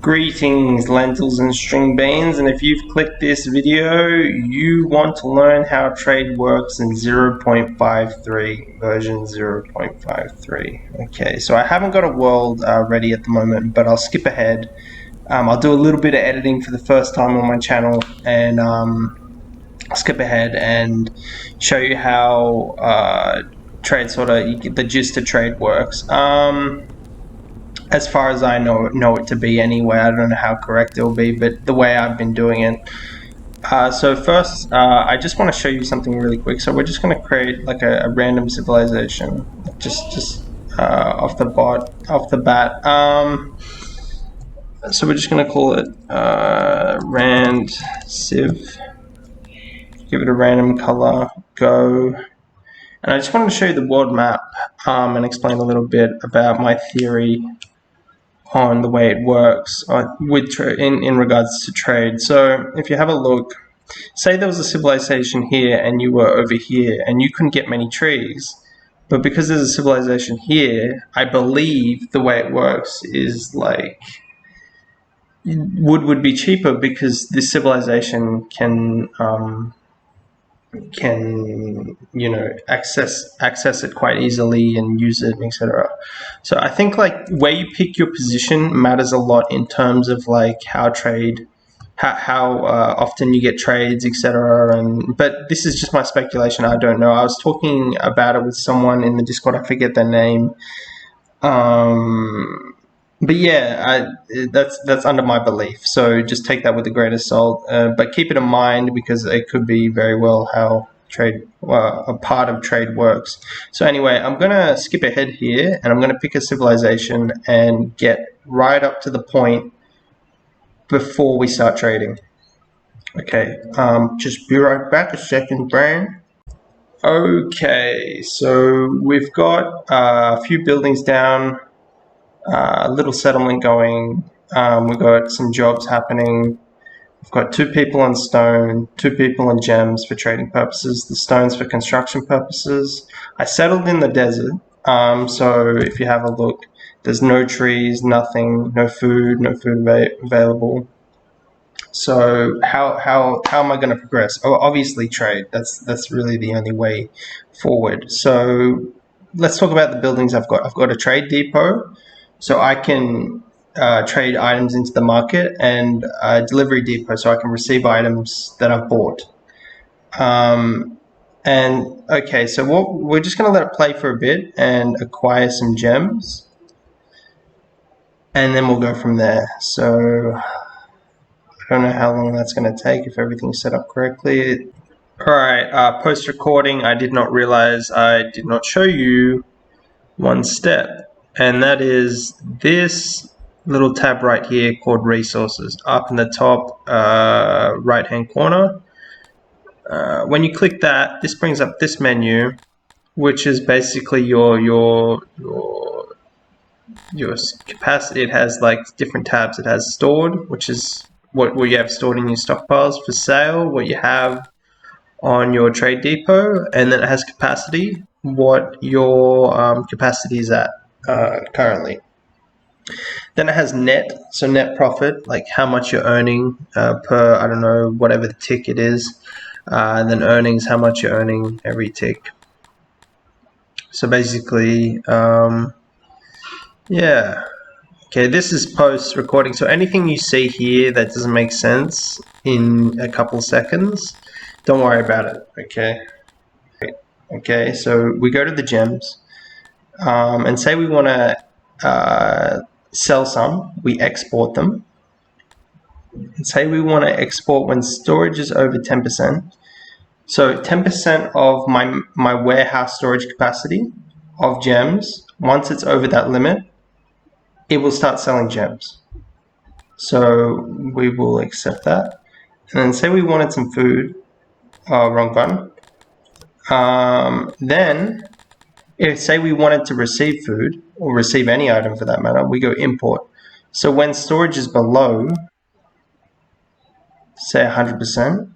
Greetings, lentils and string beans, and if you've clicked this video, you want to learn how trade works in 0.53, version 0.53. Okay, so I haven't got a world ready at the moment, but I'll skip ahead. I'll do a little bit of editing for the first time on my channel, and I'll skip ahead and show you how trade the gist of trade works. As far as I know it to be anyway. I don't know how correct it will be, but the way I've been doing it. So first, I just want to show you something really quick. So we're just going to create like a random civilization, just off the bat. So we're just going to call it rand civ. Give it a random color. Go. And I just wanted to show you the world map and explain a little bit about my theory on the way it works in regards to trade. So if you have a look, say there was a civilization here and you were over here and you couldn't get many trees, but because there's a civilization here, I believe the way it works is like wood would be cheaper because this civilization can access it quite easily and use it, etc. So I think like where you pick your position matters a lot in terms of like how often you get trades, etc. But this is just my speculation. I don't know. I was talking about it with someone in the Discord. I forget their name. But yeah, that's under my belief. So just take that with a grain of salt. But keep it in mind because it could be very well how a part of trade works. So anyway, I'm gonna skip ahead here, and I'm gonna pick a civilization and get right up to the point before we start trading. Okay, just be right back a second, brain. Okay, so we've got a few buildings down. A little settlement going. We've got some jobs happening. We've got 2 people on stone, 2 people on gems for trading purposes, the stones for construction purposes. I settled in the desert, so if you have a look, there's no trees, nothing, no food available. So how am I going to progress? Oh, obviously trade. That's really the only way forward. So let's talk about the buildings I've got. I've got a trade depot. So I can trade items into the market, and a delivery depot so I can receive items that I've bought. And okay, so we're just going to let it play for a bit and acquire some gems, and then we'll go from there. So I don't know how long that's going to take if everything's set up correctly. Alright, post recording, I did not realize I did not show you one step. And that is this little tab right here called resources up in the top right hand corner. When you click that, this brings up this menu, which is basically your capacity. It has like different tabs. It has stored, which is what you have stored in your stockpiles, for sale, what you have on your trade depot, and then it has capacity, what your capacity is at currently. Then it has net, so net profit, like how much you're earning per, I don't know, whatever the tick it is, and then earnings, how much you're earning every tick. So basically, yeah. Okay, this is post recording, so anything you see here that doesn't make sense in a couple seconds, don't worry about it, okay? Okay, so we go to the gems, and say we want to sell some, we export them. And say we want to export when storage is over 10%. So 10% of my warehouse storage capacity of gems, once it's over that limit, it will start selling gems. So we will accept that. And then say we wanted some food, wrong button. Then if say we wanted to receive food, or receive any item for that matter, we go import. So when storage is below, say 100%,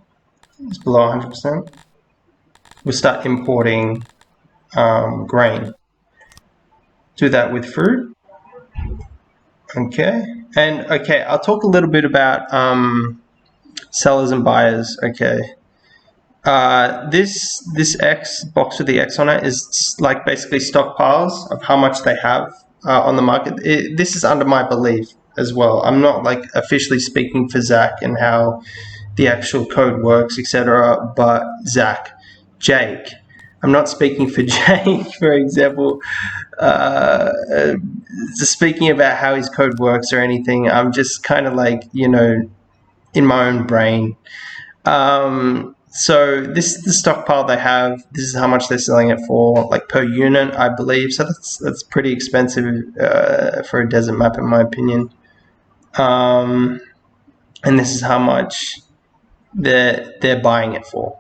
it's below 100%, we start importing grain. Do that with fruit. Okay, and okay, I'll talk a little bit about sellers and buyers. Okay, this X box with the X on it is like basically stockpiles of how much they have on the market. This is under my belief as well. I'm not like officially speaking for Zach and how the actual code works, etc. But Jake, I'm not speaking for Jake, for example. Speaking about how his code works or anything. I'm just kind of like, you know, in my own brain. So this is the stockpile they have. This is how much they're selling it for, like per unit, I believe. So that's pretty expensive for a desert map, in my opinion. And this is how much they're buying it for.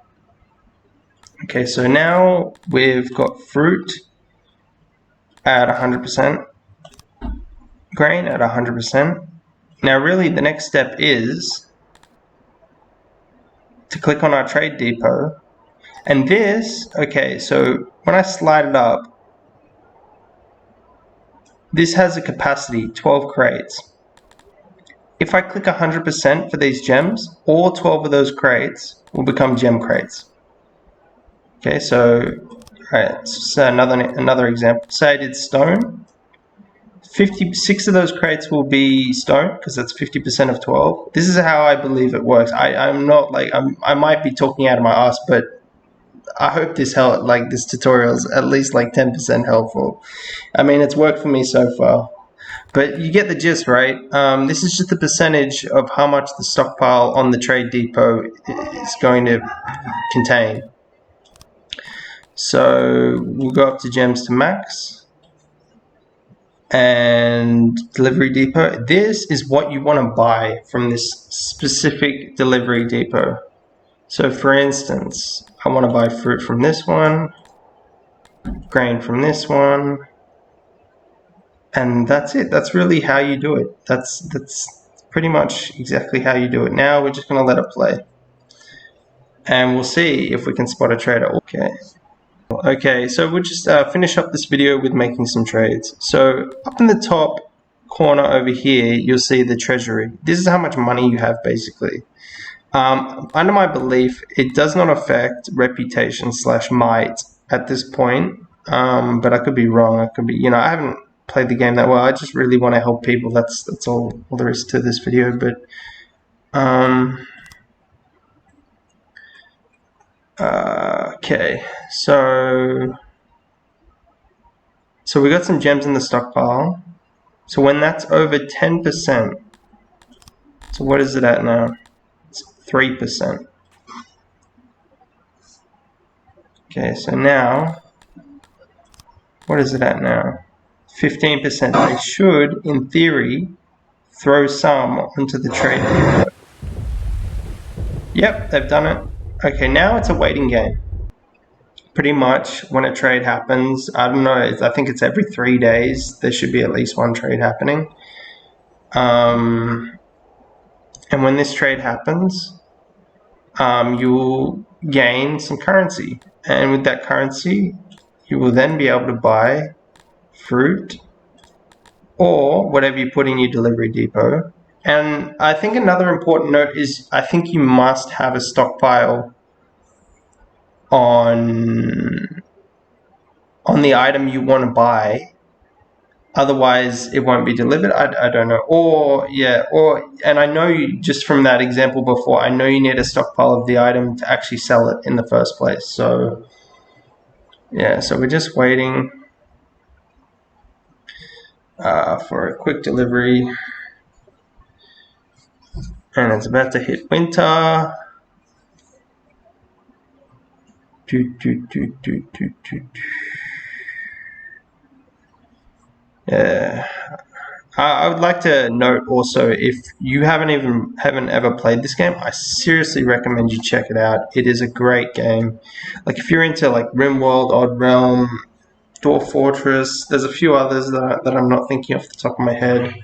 Okay, so now we've got fruit at 100%, grain at 100%. Now really the next step is to click on our trade depot, and this, okay, so when I slide it up, this has a capacity 12 crates. If I click 100% for these gems, all 12 of those crates will become gem crates. Okay, so alright, so another example. Say I did stone. 56 of those crates will be stone because that's 50% of 12. This is how I believe it works. I'm not like I might be talking out of my ass, but I hope this this tutorial is at least like 10% helpful. I mean, it's worked for me so far, but you get the gist, right? This is just the percentage of how much the stockpile on the trade depot is going to contain. So we'll go up to gems to max. And delivery depot. This is what you want to buy from this specific delivery depot. So for instance, I want to buy fruit from this one, grain from this one, and that's it. That's really how you do it. That's pretty much exactly how you do it. Now we're just going to let it play, and we'll see if we can spot a trader. Okay, so we'll just finish up this video with making some trades. So up in the top corner over here, you'll see the treasury. This is how much money you have basically. Under my belief, it does not affect reputation / might at this point, but I could be wrong. I could be, you know, I haven't played the game that well. I just really want to help people. That's all there is to this video. But okay, so we got some gems in the stockpile. So when that's over 10%, so what is it at now? It's 3%. Okay, so now, what is it at now? 15%. They should, in theory, throw some onto the trade depot. Yep, they've done it. Okay, now it's a waiting game. Pretty much when a trade happens, I don't know, I think it's every 3 days, there should be at least one trade happening. And when this trade happens, you'll gain some currency. And with that currency, you will then be able to buy fruit or whatever you put in your delivery depot. And I think another important note is I think you must have a stockpile on the item you want to buy, otherwise it won't be delivered. I don't know, and I know you, just from that example before, I know you need a stockpile of the item to actually sell it in the first place. So yeah, so we're just waiting for a quick delivery, and it's about to hit winter. Yeah, I would like to note also, if you haven't ever played this game, I seriously recommend you check it out. It is a great game. Like if you're into like RimWorld, Odd Realm, Dwarf Fortress, there's a few others that I'm not thinking off the top of my head.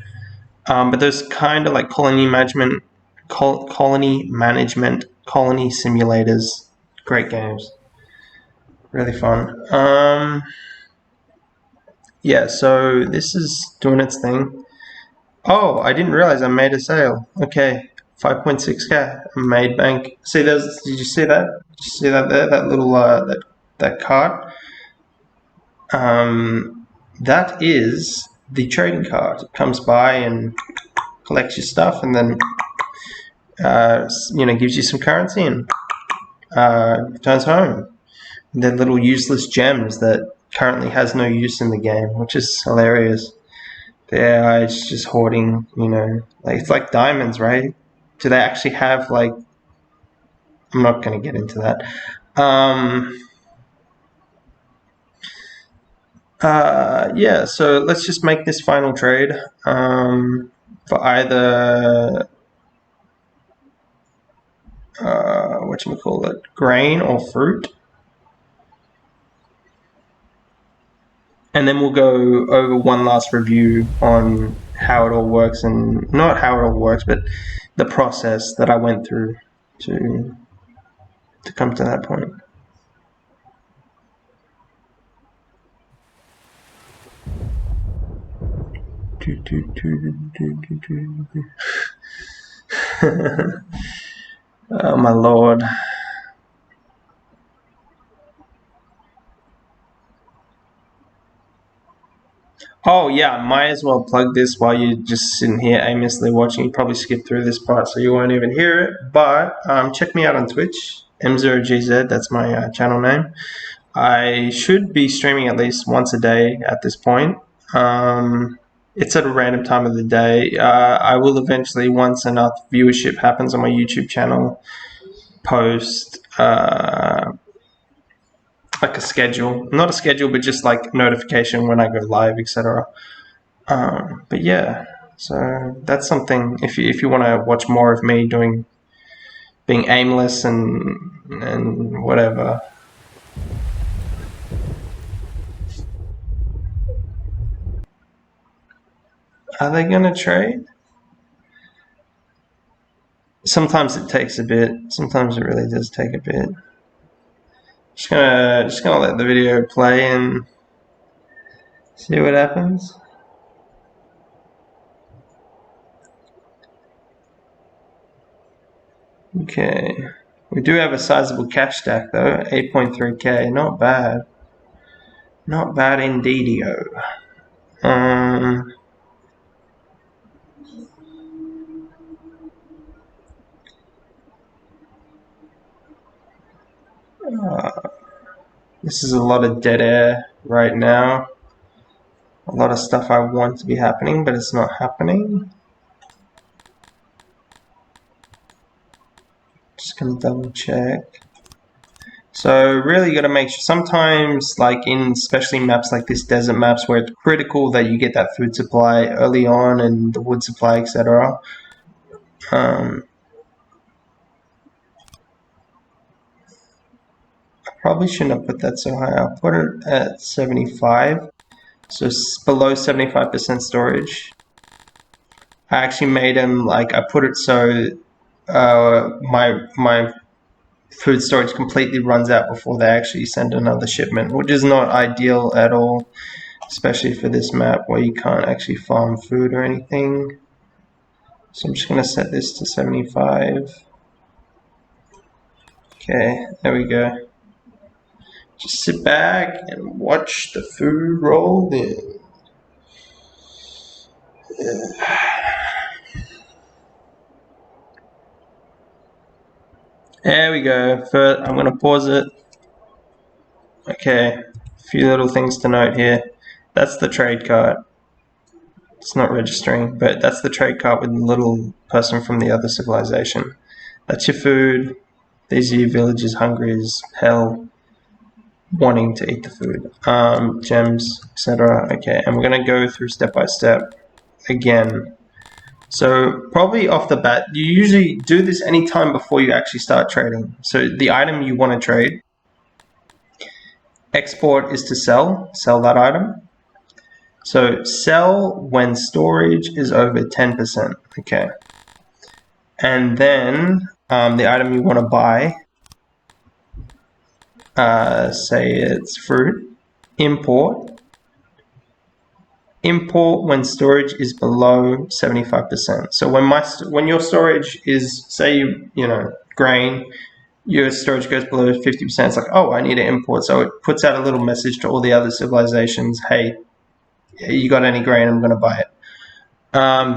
But there's kind of like colony management, colony simulators. Great games, really fun. Yeah, so this is doing its thing. Oh, I didn't realize I made a sale. Okay, 5.6k. I made bank. See, did you see that? Did you see that there? That little that card. That is the trading card. It comes by and collects your stuff, and then gives you some currency and returns home. And they're little useless gems that currently has no use in the game, which is hilarious. There, it's just hoarding. Like it's like diamonds, right? Do they actually have like? I'm not going to get into that. Yeah, so let's just make this final trade for either whatchamacallit, grain or fruit. And then we'll go over one last review on how it all works, and not how it all works, but the process that I went through to come to that point. Oh my lord. Oh yeah, might as well plug this while you're just sitting here aimlessly watching. You probably skip through this part, so you won't even hear it. But check me out on Twitch, m0gz. That's my channel name. I should be streaming at least once a day at this point. It's at a random time of the day. I will eventually, once enough viewership happens on my YouTube channel, post like a schedule. Not a schedule, but just like notification when I go live, etc. But yeah, so that's something. If you want to watch more of me being aimless and whatever. Are they gonna trade? Sometimes it takes a bit. Sometimes it really does take a bit. Just gonna let the video play and see what happens. Okay, we do have a sizable cash stack though, 8.3k. Not bad. Not bad indeedio. This is a lot of dead air right now. A lot of stuff I want to be happening, but it's not happening. Just gonna double check. So really you gotta make sure, sometimes like in especially maps like this, desert maps, where it's critical that you get that food supply early on and the wood supply, etc. I probably shouldn't have put that so high. I'll put it at 75. So it's below 75% storage. I actually made them like, I put it so my food storage completely runs out before they actually send another shipment, which is not ideal at all, especially for this map where you can't actually farm food or anything. So I'm just going to set this to 75. Okay, there we go. Just sit back and watch the food roll in. There we go. First, I'm going to pause it. Okay, a few little things to note here. That's the trade cart. It's not registering, but that's the trade cart with the little person from the other civilization. That's your food. These are your villagers hungry as hell, wanting to eat the food. Gems, etc. Okay, and we're going to go through step by step again. So probably off the bat, you usually do this anytime before you actually start trading. So the item you want to trade, export is to sell that item. So sell when storage is over 10%, okay. And then the item you want to buy, say it's fruit, import import when storage is below 75%. So when your storage is, say, grain, your storage goes below 50%, it's like, oh, I need to import. So it puts out a little message to all the other civilizations, hey, you got any grain? I'm going to buy it.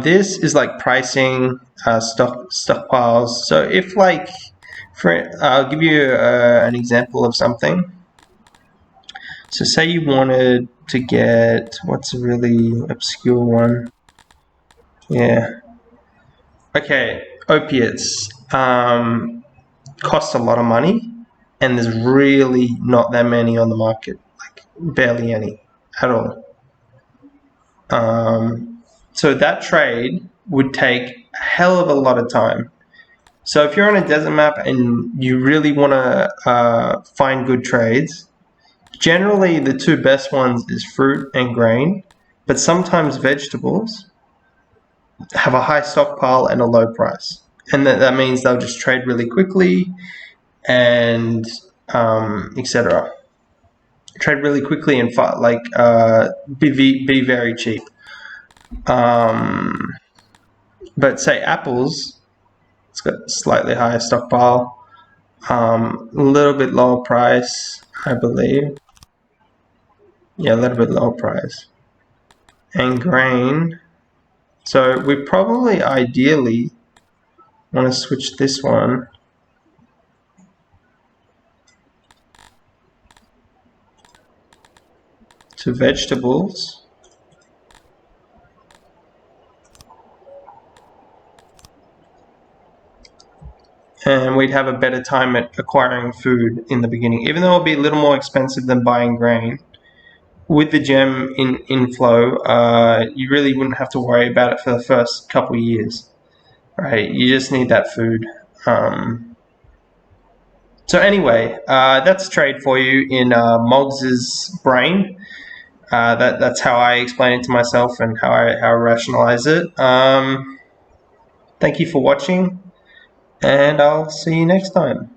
This is like pricing stockpiles. So if I'll give you an example of something. So say you wanted to get, what's a really obscure one? Yeah. Okay, opiates cost a lot of money, and there's really not that many on the market, like barely any at all. So that trade would take a hell of a lot of time. So if you're on a desert map and you really want to find good trades, generally the two best ones is fruit and grain, but sometimes vegetables have a high stockpile and a low price. And that means they'll just trade really quickly and etc. Trade really quickly and be very cheap. But say apples, it's got slightly higher stockpile, a little bit lower price, I believe. Yeah, a little bit lower price. And grain. So we probably ideally want to switch this one to vegetables. And we'd have a better time at acquiring food in the beginning, even though it'll be a little more expensive than buying grain. With the gem inflow, you really wouldn't have to worry about it for the first couple of years, right? You just need that food. So anyway, that's trade for you in m0gz's brain. That's how I explain it to myself and how I rationalize it. Thank you for watching, and I'll see you next time.